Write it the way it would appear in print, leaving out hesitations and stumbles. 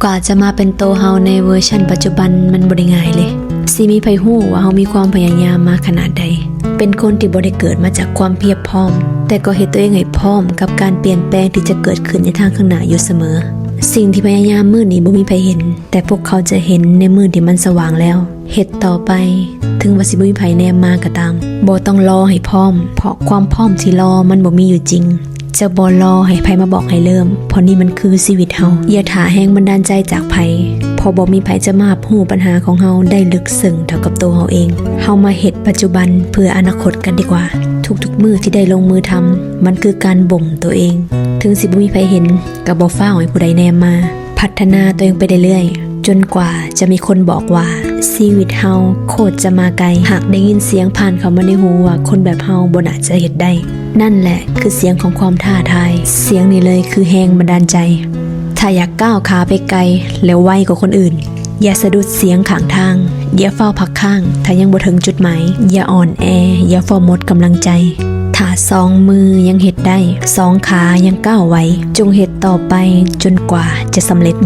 กว่าจะมาเป็นโตเฮาในเวอร์ชันปัจจุบันมันบ่ได้ง่ายเลยสิมีไผฮู้ว่าเฮามีความพยายามมาขนาดใดเป็นคนที่บ่ได้เกิดมาจากความเพียบพร้อมแต่ก็เฮ็ดตัวเองให้พร้อมกับการเปลี่ยนแปลงที่จะเกิดขึ้นในทางข้างหน้าอยู่เสมอสิ่งที่พยายามมื้อนี้บ่มีไผเห็นแต่พวกเขาจะเห็นในมื้อที่มันสว่างแล้วเฮ็ดต่อไปถึงว่าสิบ่มีไผแนมมาก็ตามบ่ต้องรอให้พร้อมเพราะความพร้อมที่รอมันบ่มีอยู่จริงจะบ่รอให้ไผมาบอกให้เริ่มเพราะนี่มันคือชีวิตเฮาอย่าท่าแรงบันดาลใจจากไผเพราะบ่มีไผจะมาฮู้ปัญหาของเฮาได้ลึกซึ้งเท่ากับตัวเฮาเองเฮามาเฮ็ดปัจจุบันเพื่ออนาคตกันดีกว่าทุกๆมื้อที่ได้ลงมือทำมันคือการบ่มตัวเองถึงสิบ่มีไผเห็นก็บ่ฟ้าวให้ผู้ใดแนมมาพัฒนาตัวเองไปเรื่อยๆจนกว่าจะมีคนบอกว่าชีวิตเฮาโคตรจะมาไกลหากได้ยินเสียงผ่านเข้ามาในหูว่าคนแบบเฮาบ่น่าจะเฮ็ดได้นั่นแหละคือเสียงของความท้าทายเสียงนี้เลยคือแรงบันดาลใจถ้าอยากก้าวขาไปไกลแล้วไวกว่าคนอื่นอย่าสะดุดเสียงข้างทางอย่าเฝ้าพักข้างถ้ายังบ่ถึงจุดหมายอย่าอ่อนแออย่าฟ้าหมดกำลังใจถ้าสองมือยังเฮ็ดได้สองขายังก้าวไหวจงเฮ็ดต่อไปจนกว่าจะสำเร็จ